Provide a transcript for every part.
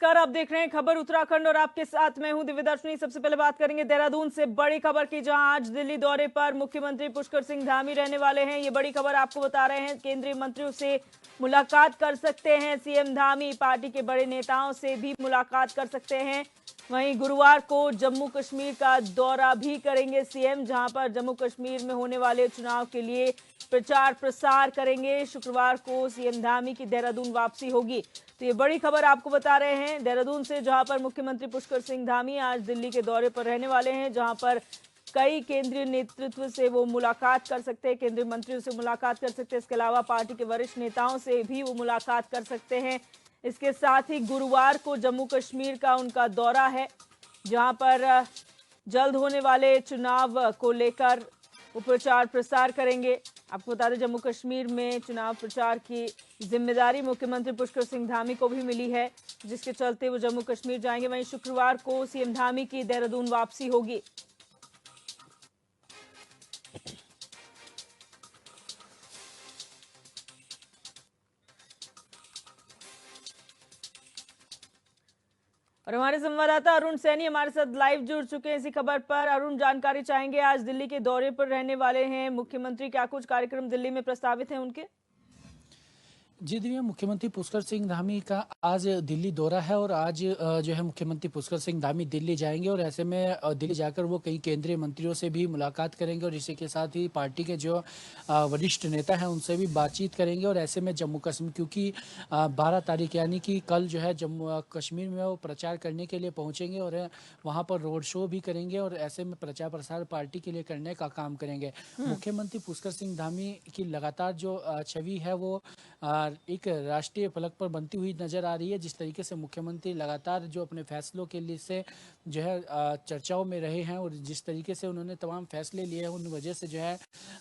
नमस्कार, आप देख रहे हैं खबर उत्तराखंड और आपके साथ मैं हूं दिव्यदर्शनी। सबसे पहले बात करेंगे देहरादून से बड़ी खबर की, जहां आज दिल्ली दौरे पर मुख्यमंत्री पुष्कर सिंह धामी रहने वाले हैं। ये बड़ी खबर आपको बता रहे हैं। केंद्रीय मंत्रियों से मुलाकात कर सकते हैं सीएम धामी, पार्टी के बड़े नेताओं से भी मुलाकात कर सकते हैं। वहीं गुरुवार को जम्मू कश्मीर का दौरा भी करेंगे सीएम, जहां पर जम्मू कश्मीर में होने वाले चुनाव के लिए प्रचार प्रसार करेंगे। शुक्रवार को सीएम धामी की देहरादून वापसी होगी। तो ये बड़ी खबर आपको बता रहे हैं देहरादून से, जहां पर मुख्यमंत्री पुष्कर सिंह धामी आज दिल्ली के दौरे पर रहने वाले हैं, जहां पर कई केंद्रीय नेतृत्व से वो मुलाकात कर सकते हैं, केंद्रीय मंत्रियों से मुलाकात कर सकते हैं। इसके अलावा पार्टी के वरिष्ठ नेताओं से भी वो मुलाकात कर सकते हैं। इसके साथ ही गुरुवार को जम्मू कश्मीर का उनका दौरा है, जहां पर जल्द होने वाले चुनाव को लेकर वो प्रचार प्रसार करेंगे। आपको बता दें, जम्मू कश्मीर में चुनाव प्रचार की जिम्मेदारी मुख्यमंत्री पुष्कर सिंह धामी को भी मिली है, जिसके चलते वो जम्मू कश्मीर जाएंगे। वहीं शुक्रवार को सीएम धामी की देहरादून वापसी होगी। और हमारे संवाददाता अरुण सैनी हमारे साथ लाइव जुड़ चुके हैं इसी खबर पर। अरुण, जानकारी चाहेंगे, आज दिल्ली के दौरे पर रहने वाले हैं मुख्यमंत्री, क्या कुछ कार्यक्रम दिल्ली में प्रस्तावित हैं उनके? जी दिव्या, मुख्यमंत्री पुष्कर सिंह धामी का आज दिल्ली दौरा है और आज जो है मुख्यमंत्री पुष्कर सिंह धामी दिल्ली जाएंगे और ऐसे में दिल्ली जाकर वो कई केंद्रीय मंत्रियों से भी मुलाकात करेंगे और इसी के साथ ही पार्टी के जो वरिष्ठ नेता हैं उनसे भी बातचीत करेंगे। और ऐसे में जम्मू कश्मीर, क्योंकि 12 तारीख यानी कि कल जो है जम्मू कश्मीर में वो प्रचार करने के लिए पहुँचेंगे और वहाँ पर रोड शो भी करेंगे और ऐसे में प्रचार प्रसार पार्टी के लिए करने का काम करेंगे। मुख्यमंत्री पुष्कर सिंह धामी की लगातार जो छवि है वो एक राष्ट्रीय फलक पर बनती हुई नजर आ रही है। जिस तरीके से मुख्यमंत्री लगातार जो अपने फैसलों के लिए से जो है चर्चाओं में रहे हैं और जिस तरीके से उन्होंने तमाम फैसले लिए हैं, उन वजह से जो है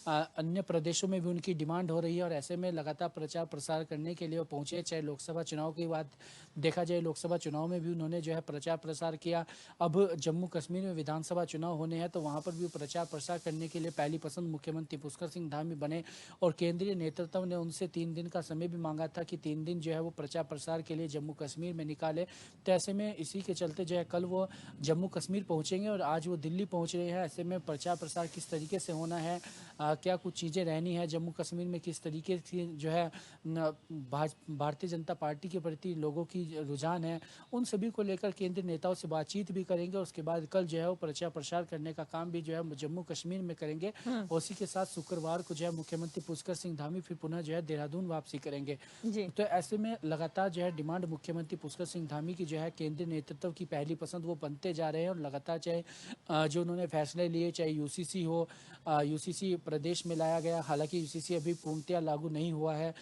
अन्य प्रदेशों में भी उनकी डिमांड हो रही है और ऐसे में लगातार प्रचार प्रसार करने के लिए वो पहुंचे। चाहे लोकसभा चुनाव की बात देखा जाए, लोकसभा चुनाव में भी उन्होंने जो है प्रचार प्रसार किया। अब जम्मू कश्मीर में विधानसभा चुनाव होने हैं तो वहाँ पर भी प्रचार प्रसार करने के लिए पहली पसंद मुख्यमंत्री पुष्कर सिंह धामी बने और केंद्रीय नेतृत्व ने उनसे 3 दिन का समय भी मांगा था कि 3 दिन जो है वो प्रचार प्रसार के लिए जम्मू कश्मीर में निकाले। तो ऐसे में इसी के चलते जो है कल वो जम्मू कश्मीर पहुंचेंगे और आज वो दिल्ली पहुंच रहे हैं। ऐसे में प्रचार प्रसार किस तरीके से होना है, क्या कुछ चीज़ें रहनी है जम्मू कश्मीर में, किस तरीके से जो है भारतीय जनता पार्टी के प्रति लोगों की रुझान है, उन सभी को लेकर केंद्रीय नेताओं से बातचीत भी करेंगे। और उसके बाद कल जो है वो प्रचार प्रसार करने का काम भी जो है जम्मू कश्मीर में करेंगे। और इसी के साथ शुक्रवार को जो है मुख्यमंत्री पुष्कर सिंह धामी फिर पुनः जो है देहरादून वापसी करेंगे। तो ऐसे में लगातार जो है डिमांड मुख्यमंत्री पुष्कर सिंह धामी की जो है केंद्रीय नेतृत्व की पहली पसंद वो बनते जा रहे हैं और लगातार चाहे जो उन्होंने फैसले लिए, चाहे यूसीसी हो, यूसीसी प्रदेश में लाया गया, हालांकि यूसीसी अभी पूर्णतया लागू नहीं हुआ है,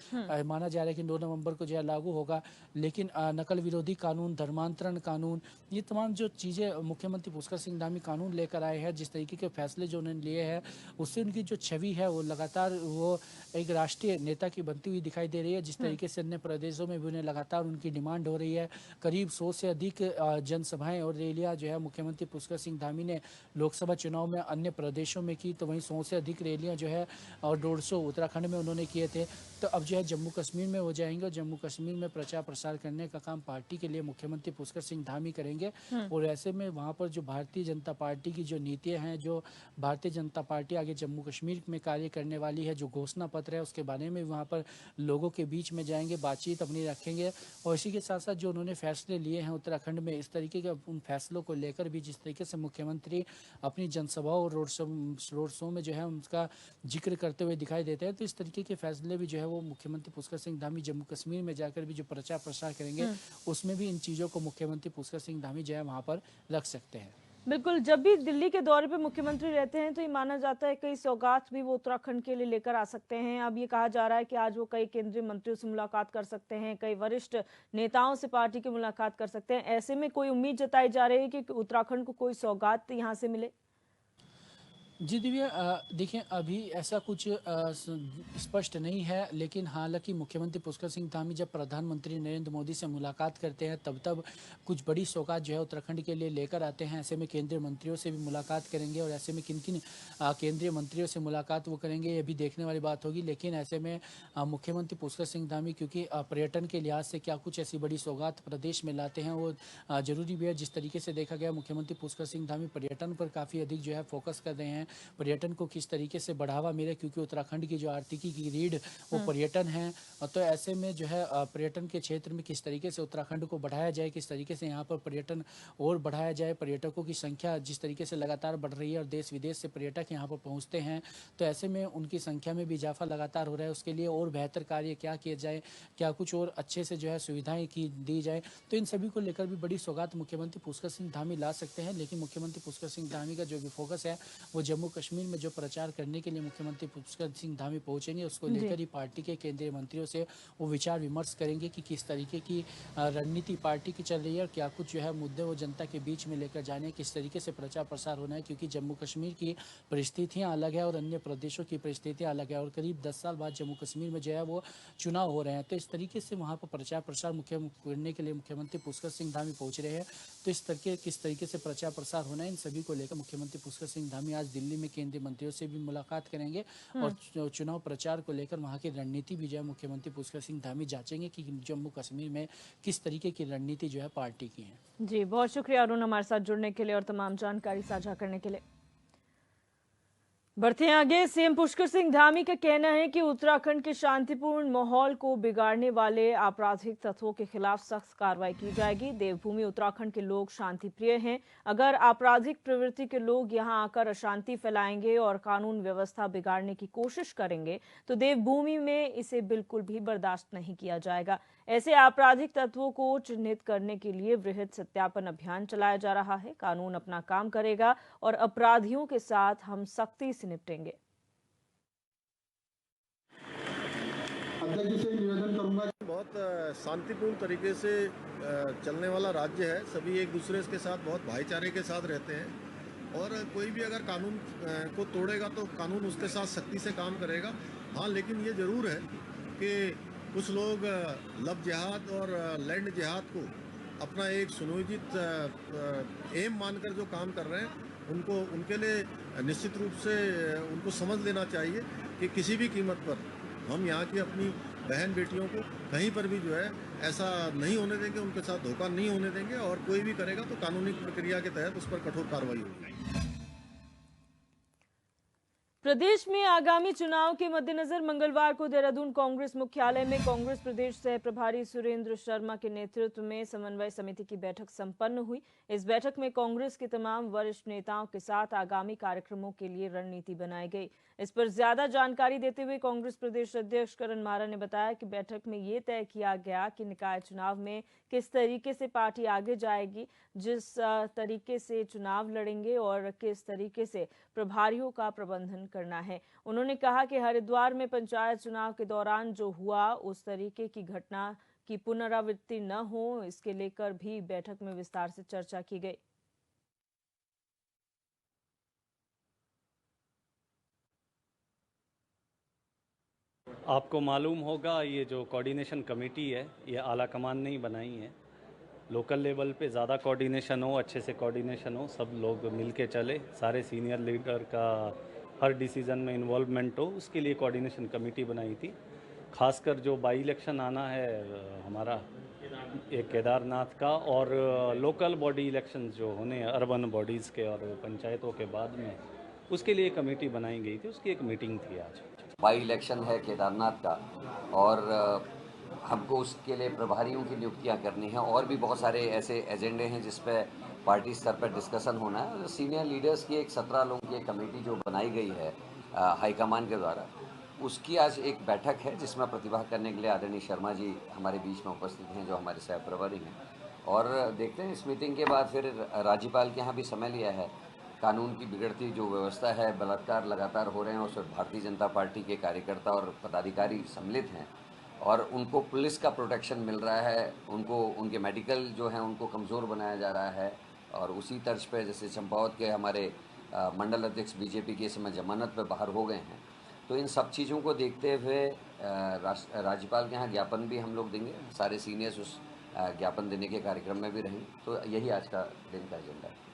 माना जा रहा है कि 9 नवंबर को जो है लागू होगा, लेकिन नकल विरोधी कानून, धर्मांतरण कानून, ये तमाम जो चीज़ें मुख्यमंत्री पुष्कर सिंह धामी कानून लेकर आए हैं, जिस तरीके के फैसले जो उन्होंने लिए हैं उससे उनकी जो छवि है वो लगातार वो एक राष्ट्रीय नेता की बनती हुई दिखाई दे रही है। जिस तरीके से अन्य प्रदेशों में भी उन्हें लगातार उनकी डिमांड हो रही है। करीब 100 से अधिक जनसभाएं और रैलियां जो है मुख्यमंत्री पुष्कर सिंह धामी ने लोकसभा चुनाव में अन्य प्रदेशों में की, तो वहीं 100 से अधिक रैलियां जो है और 150 उत्तराखंड में उन्होंने किए थे। तो अब जो है जम्मू कश्मीर में हो जाएंगे और जम्मू कश्मीर में प्रचार प्रसार करने का काम पार्टी के लिए मुख्यमंत्री पुष्कर सिंह धामी करेंगे। और ऐसे में वहाँ पर जो भारतीय जनता पार्टी की जो नीतियाँ हैं, जो भारतीय जनता पार्टी आगे जम्मू कश्मीर में कार्य करने वाली है, जो घोषणा पत्र है, उसके बारे में वहाँ पर लोगों के बीच में जाएंगे, बातचीत अपनी रखेंगे। और इसी के साथ साथ जो उन्होंने फैसले लिए हैं उत्तराखंड में, इस तरीके के उन फैसलों को लेकर भी जिस तरीके से मुख्यमंत्री अपनी जनसभाओं और रोड शो में जो है उनका जिक्र करते हुए दिखाई देते हैं, तो इस तरीके के फैसले भी जो है वो मुख्यमंत्री पुष्कर सिंह धामी जम्मू कश्मीर में जाकर भी जो प्रचार प्रसार करेंगे उसमें भी इन चीज़ों को मुख्यमंत्री पुष्कर सिंह धामी जो है वहाँ पर रख सकते हैं। बिल्कुल, जब भी दिल्ली के दौरे पे मुख्यमंत्री रहते हैं तो ये माना जाता है कई सौगात भी वो उत्तराखंड के लिए लेकर आ सकते हैं। अब ये कहा जा रहा है कि आज वो कई केंद्रीय मंत्रियों से मुलाकात कर सकते हैं, कई वरिष्ठ नेताओं से पार्टी की मुलाकात कर सकते हैं। ऐसे में कोई उम्मीद जताई जा रही है कि उत्तराखंड को कोई सौगात यहाँ से मिले? जी दिव्या, देखिए अभी ऐसा कुछ स्पष्ट नहीं है, लेकिन हालांकि मुख्यमंत्री पुष्कर सिंह धामी जब प्रधानमंत्री नरेंद्र मोदी से मुलाकात करते हैं तब तब कुछ बड़ी सौगात जो है उत्तराखंड के लिए लेकर आते हैं। ऐसे में केंद्रीय मंत्रियों से भी मुलाकात करेंगे और ऐसे में किन किन केंद्रीय मंत्रियों से मुलाकात वो करेंगे ये भी देखने वाली बात होगी। लेकिन ऐसे में मुख्यमंत्री पुष्कर सिंह धामी क्योंकि पर्यटन के लिहाज से क्या कुछ ऐसी बड़ी सौगात प्रदेश में लाते हैं वो जरूरी भी है। जिस तरीके से देखा गया मुख्यमंत्री पुष्कर सिंह धामी पर्यटन पर काफ़ी अधिक जो है फोकस कर रहे हैं, पर्यटन को किस तरीके से बढ़ावा मिले, क्योंकि उत्तराखंड की जो आर्थिकी की रीढ़ वो पर्यटन है। तो ऐसे में जो है पर्यटन के क्षेत्र में किस तरीके से उत्तराखंड को बढ़ाया जाए, किस तरीके से यहाँ पर पर्यटन और बढ़ाया जाए। पर्यटकों की संख्या जिस तरीके से लगातार बढ़ रही है और देश विदेश से पर्यटक यहाँ पर पहुँचते हैं, तो ऐसे में उनकी संख्या में भी इजाफा लगातार हो रहा है। उसके लिए और बेहतर कार्य क्या किए जाए, क्या कुछ और अच्छे से जो है सुविधाएं की दी जाए, तो इन सभी को लेकर भी बड़ी सौगात मुख्यमंत्री पुष्कर सिंह धामी ला सकते हैं। लेकिन मुख्यमंत्री पुष्कर सिंह धामी का जो भी फोकस है वो जम्मू कश्मीर में जो प्रचार करने के लिए मुख्यमंत्री पुष्कर सिंह धामी पहुंचेंगे, उसको लेकर ही पार्टी के केंद्रीय मंत्रियों से वो विचार विमर्श करेंगे कि किस तरीके की रणनीति पार्टी की चल रही है और क्या कुछ जो है मुद्दे वो जनता के बीच में लेकर जाने, किस तरीके से प्रचार प्रसार होना है। क्योंकि जम्मू कश्मीर की परिस्थितियाँ अलग है और अन्य प्रदेशों की परिस्थितियाँ अलग है और करीब 10 साल बाद जम्मू कश्मीर में जो है वो चुनाव हो रहे हैं। तो इस तरीके से वहाँ पर प्रचार प्रसार करने के लिए मुख्यमंत्री पुष्कर सिंह धामी पहुँच रहे हैं। तो इस तरीके किस तरीके से प्रचार प्रसार होना है, इन सभी को लेकर मुख्यमंत्री पुष्कर सिंह धामी आज दिल्ली में केंद्रीय मंत्रियों से भी मुलाकात करेंगे और चुनाव प्रचार को लेकर वहां की रणनीति भी जो है मुख्यमंत्री पुष्कर सिंह धामी जांचेंगे कि जम्मू कश्मीर में किस तरीके की रणनीति जो है पार्टी की है। जी, बहुत शुक्रिया अरुण हमारे साथ जुड़ने के लिए और तमाम जानकारी साझा करने के लिए। बढ़ते हैं आगे। सीएम पुष्कर सिंह धामी का कहना है कि उत्तराखंड के शांतिपूर्ण माहौल को बिगाड़ने वाले आपराधिक तत्वों के खिलाफ सख्त कार्रवाई की जाएगी। देवभूमि उत्तराखंड के लोग शांति प्रिय हैं। अगर आपराधिक प्रवृत्ति के लोग यहां आकर अशांति फैलाएंगे और कानून व्यवस्था बिगाड़ने की कोशिश करेंगे तो देवभूमि में इसे बिल्कुल भी बर्दाश्त नहीं किया जाएगा। ऐसे आपराधिक तत्वों को चिन्हित करने के लिए वृहद सत्यापन अभियान चलाया जा रहा है। कानून अपना काम करेगा और अपराधियों के साथ हम सख्ती से निपटेंगे। अध्यक्ष जी से निवेदन करूंगा। बहुत शांतिपूर्ण तरीके से चलने वाला राज्य है। सभी एक दूसरे के साथ बहुत भाईचारे के साथ रहते हैं और कोई भी अगर कानून को तोड़ेगा तो कानून उसके साथ सख्ती से काम करेगा। हाँ, लेकिन ये ज़रूर है कि कुछ लोग लव जिहाद और लैंड जिहाद को अपना एक सुनियोजित एम मानकर जो काम कर रहे हैं उनको उनके लिए निश्चित रूप से उनको समझ लेना चाहिए कि किसी भी कीमत पर हम यहाँ की अपनी बहन बेटियों को कहीं पर भी जो है ऐसा नहीं होने देंगे, उनके साथ धोखा नहीं होने देंगे और कोई भी करेगा तो कानूनी प्रक्रिया के तहत उस पर कठोर कार्रवाई होगी। प्रदेश में आगामी चुनाव के मद्देनजर मंगलवार को देहरादून कांग्रेस मुख्यालय में कांग्रेस प्रदेश सह प्रभारी सुरेंद्र शर्मा के नेतृत्व में समन्वय समिति की बैठक संपन्न हुई। इस बैठक में कांग्रेस के तमाम वरिष्ठ नेताओं के साथ आगामी कार्यक्रमों के लिए रणनीति बनाई गई। इस पर ज्यादा जानकारी देते हुए कांग्रेस प्रदेश अध्यक्ष करण मारा ने बताया कि बैठक में ये तय किया गया कि निकाय चुनाव में किस तरीके से पार्टी आगे जाएगी, जिस तरीके से चुनाव लड़ेंगे और किस तरीके से प्रभारियों का प्रबंधन करना है। उन्होंने कहा कि हरिद्वार में पंचायत चुनाव के दौरान जो हुआ उस तरीके की घटना की पुनरावृत्ति न हो, इसके लेकर भी बैठक में विस्तार से चर्चा की गई। आपको मालूम होगा ये जो कोऑर्डिनेशन कमेटी है ये आला कमान ने ही बनाई है। लोकल लेवल पे ज़्यादा कोऑर्डिनेशन हो, अच्छे से कोऑर्डिनेशन हो, सब लोग मिल के चले, सारे सीनियर लीडर का हर डिसीज़न में इन्वॉल्वमेंट हो, उसके लिए कोऑर्डिनेशन कमेटी बनाई थी। खासकर जो बाई इलेक्शन आना है हमारा एक केदारनाथ का और लोकल बॉडी इलेक्शंस जो होने हैं अर्बन बॉडीज़ के और पंचायतों के बाद में, उसके लिए कमेटी बनाई गई थी। उसकी एक मीटिंग थी आज। बाई इलेक्शन है केदारनाथ का और हमको उसके लिए प्रभारियों की नियुक्तियां करनी है और भी बहुत सारे ऐसे एजेंडे हैं जिस पे पार्टी स्तर पर डिस्कशन होना है। सीनियर लीडर्स की एक 17 लोगों की एक कमेटी जो बनाई गई है हाईकमान के द्वारा, उसकी आज एक बैठक है जिसमें प्रतिभा करने के लिए आदरणीय शर्मा जी हमारे बीच में उपस्थित हैं जो हमारे सह प्रभारी हैं। और देखते हैं इस मीटिंग के बाद फिर राज्यपाल के यहाँ भी समय लिया है। कानून की बिगड़ती जो व्यवस्था है, बलात्कार लगातार हो रहे हैं, उसमें भारतीय जनता पार्टी के कार्यकर्ता और पदाधिकारी सम्मिलित हैं और उनको पुलिस का प्रोटेक्शन मिल रहा है, उनको उनके मेडिकल जो हैं उनको कमज़ोर बनाया जा रहा है। और उसी तर्ज पे जैसे चंपावत के हमारे मंडल अध्यक्ष बीजेपी के इस समय जमानत पे बाहर हो गए हैं। तो इन सब चीज़ों को देखते हुए राज्यपाल के यहाँ ज्ञापन भी हम लोग देंगे। सारे सीनियर्स उस ज्ञापन देने के कार्यक्रम में भी रहेंगे। तो यही आज का दिन का एजेंडा है।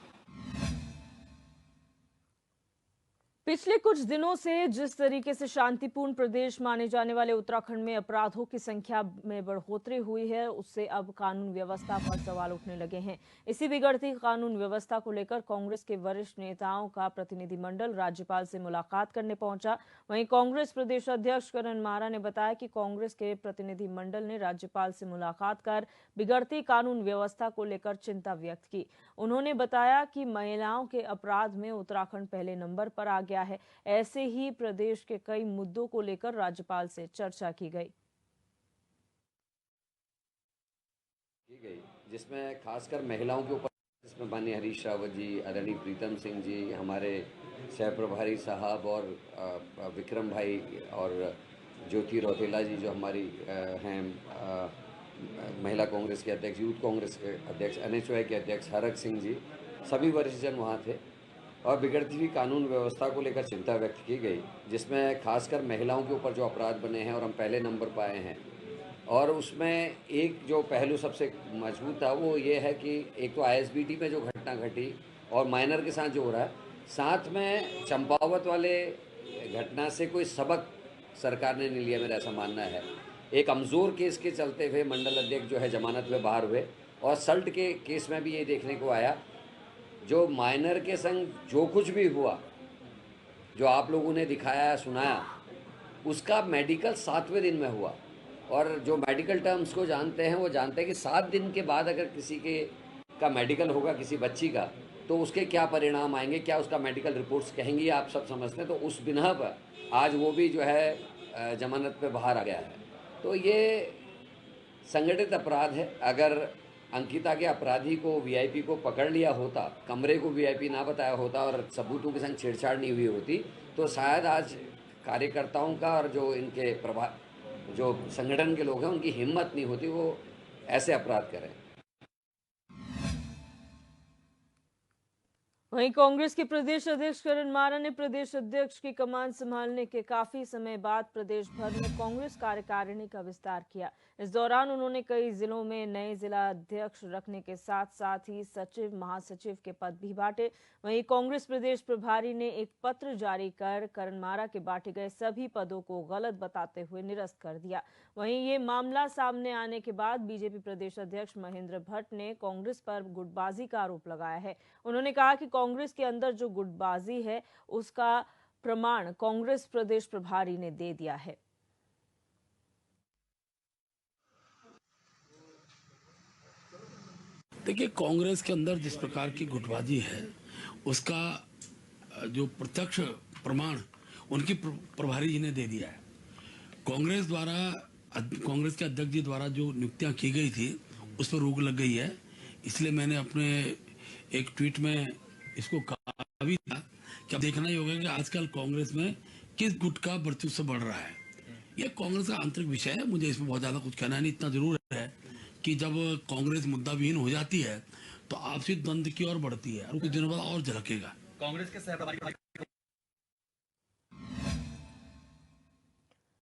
पिछले कुछ दिनों से जिस तरीके से शांतिपूर्ण प्रदेश माने जाने वाले उत्तराखंड में अपराधों की संख्या में बढ़ोतरी हुई है, उससे अब कानून व्यवस्था पर सवाल उठने लगे हैं। इसी बिगड़ती कानून व्यवस्था को लेकर कांग्रेस के वरिष्ठ नेताओं का प्रतिनिधिमंडल राज्यपाल से मुलाकात करने पहुंचा। वहीं कांग्रेस प्रदेश अध्यक्ष करण मारा ने बताया कि कांग्रेस के प्रतिनिधिमंडल ने राज्यपाल से मुलाकात कर बिगड़ती कानून व्यवस्था को लेकर चिंता व्यक्त की। उन्होंने बताया कि महिलाओं के अपराध में उत्तराखंड पहले नंबर पर आ गया है। ऐसे ही प्रदेश के कई मुद्दों को लेकर राज्यपाल से चर्चा की गई, जिसमें खासकर महिलाओं के ऊपर, जिसमें माननीय हरीश रावत जी, आदरणीय प्रीतम सिंह जी, हमारे सह प्रभारी साहब और विक्रम भाई और ज्योति रौतेला जी जो हमारी हैं महिला कांग्रेस के अध्यक्ष, यूथ कांग्रेस के अध्यक्ष, NHY के अध्यक्ष हरक सिंह जी, सभी वरिष्ठ जन वहाँ थे और बिगड़ती हुई कानून व्यवस्था को लेकर चिंता व्यक्त की गई, जिसमें खासकर महिलाओं के ऊपर जो अपराध बने हैं और हम पहले नंबर पर आए हैं। और उसमें एक जो पहलू सबसे मजबूत था वो ये है कि एक तो ISBT में जो घटना घटी और माइनर के साथ जो हो रहा है, साथ में चंपावत वाले घटना से कोई सबक सरकार ने नहीं लिया, मेरा ऐसा मानना है। एक कमज़ोर केस के चलते हुए मंडल अध्यक्ष जो है जमानत में बाहर हुए और सल्ट के केस में भी ये देखने को आया, जो माइनर के संग जो कुछ भी हुआ, जो आप लोगों ने दिखाया सुनाया, उसका मेडिकल 7वें दिन में हुआ। और जो मेडिकल टर्म्स को जानते हैं वो जानते हैं कि 7 दिन के बाद अगर किसी का मेडिकल होगा किसी बच्ची का, तो उसके क्या परिणाम आएंगे, क्या उसका मेडिकल रिपोर्ट्स कहेंगी, आप सब समझते हैं। तो उस बिना पर आज वो भी जो है जमानत पे बाहर आ गया है। तो ये संगठित अपराध है। अगर अंकिता के अपराधी को VIP को पकड़ लिया होता, कमरे को VIP ना बताया होता और सबूतों के संग छेड़छाड़ नहीं हुई होती, तो शायद आज कार्यकर्ताओं का और जो इनके जो संगठन के लोग हैं उनकी हिम्मत नहीं होती वो ऐसे अपराध करें। वहीं कांग्रेस के प्रदेश अध्यक्ष करण मारा ने प्रदेश अध्यक्ष की कमान संभालने के काफी समय बाद प्रदेश भर में कांग्रेस कार्यकारिणी का विस्तार किया। इस दौरान उन्होंने कई जिलों में नए जिला अध्यक्ष रखने के साथ साथ ही सचिव महासचिव के पद भी बांटे। वहीं कांग्रेस प्रदेश प्रभारी ने एक पत्र जारी कर करण मारा के बांटे गए सभी पदों को गलत बताते हुए निरस्त कर दिया। वहीं ये मामला सामने आने के बाद बीजेपी प्रदेश अध्यक्ष महेंद्र भट्ट ने कांग्रेस पर गुटबाजी का आरोप लगाया है। उन्होंने कहा कि कांग्रेस के अंदर जो गुटबाजी है उसका प्रमाण कांग्रेस प्रदेश प्रभारी ने दे दिया है। देखिए, कांग्रेस के अंदर जिस प्रकार की गुटबाजी है उसका जो प्रत्यक्ष प्रमाण उनकी प्रभारी जी ने दे दिया है। कांग्रेस के अध्यक्ष जी द्वारा जो नियुक्तियां की गई थी उस पर रोक लग गई है। इसलिए मैंने अपने एक ट्वीट में इसको कहा भी था कि अब देखना ही होगा कि आजकल कांग्रेस में किस गुट का वर्चस्व बढ़ रहा है। यह कांग्रेस का आंतरिक विषय है, मुझे इसमें बहुत ज्यादा कुछ कहना नहीं। इतना जरूर है कि जब कांग्रेस मुद्दा विहीन हो जाती है तो आपसी द्वंद्व की ओर बढ़ती है और कुछ दिनों बाद और झलकेगा। कांग्रेस के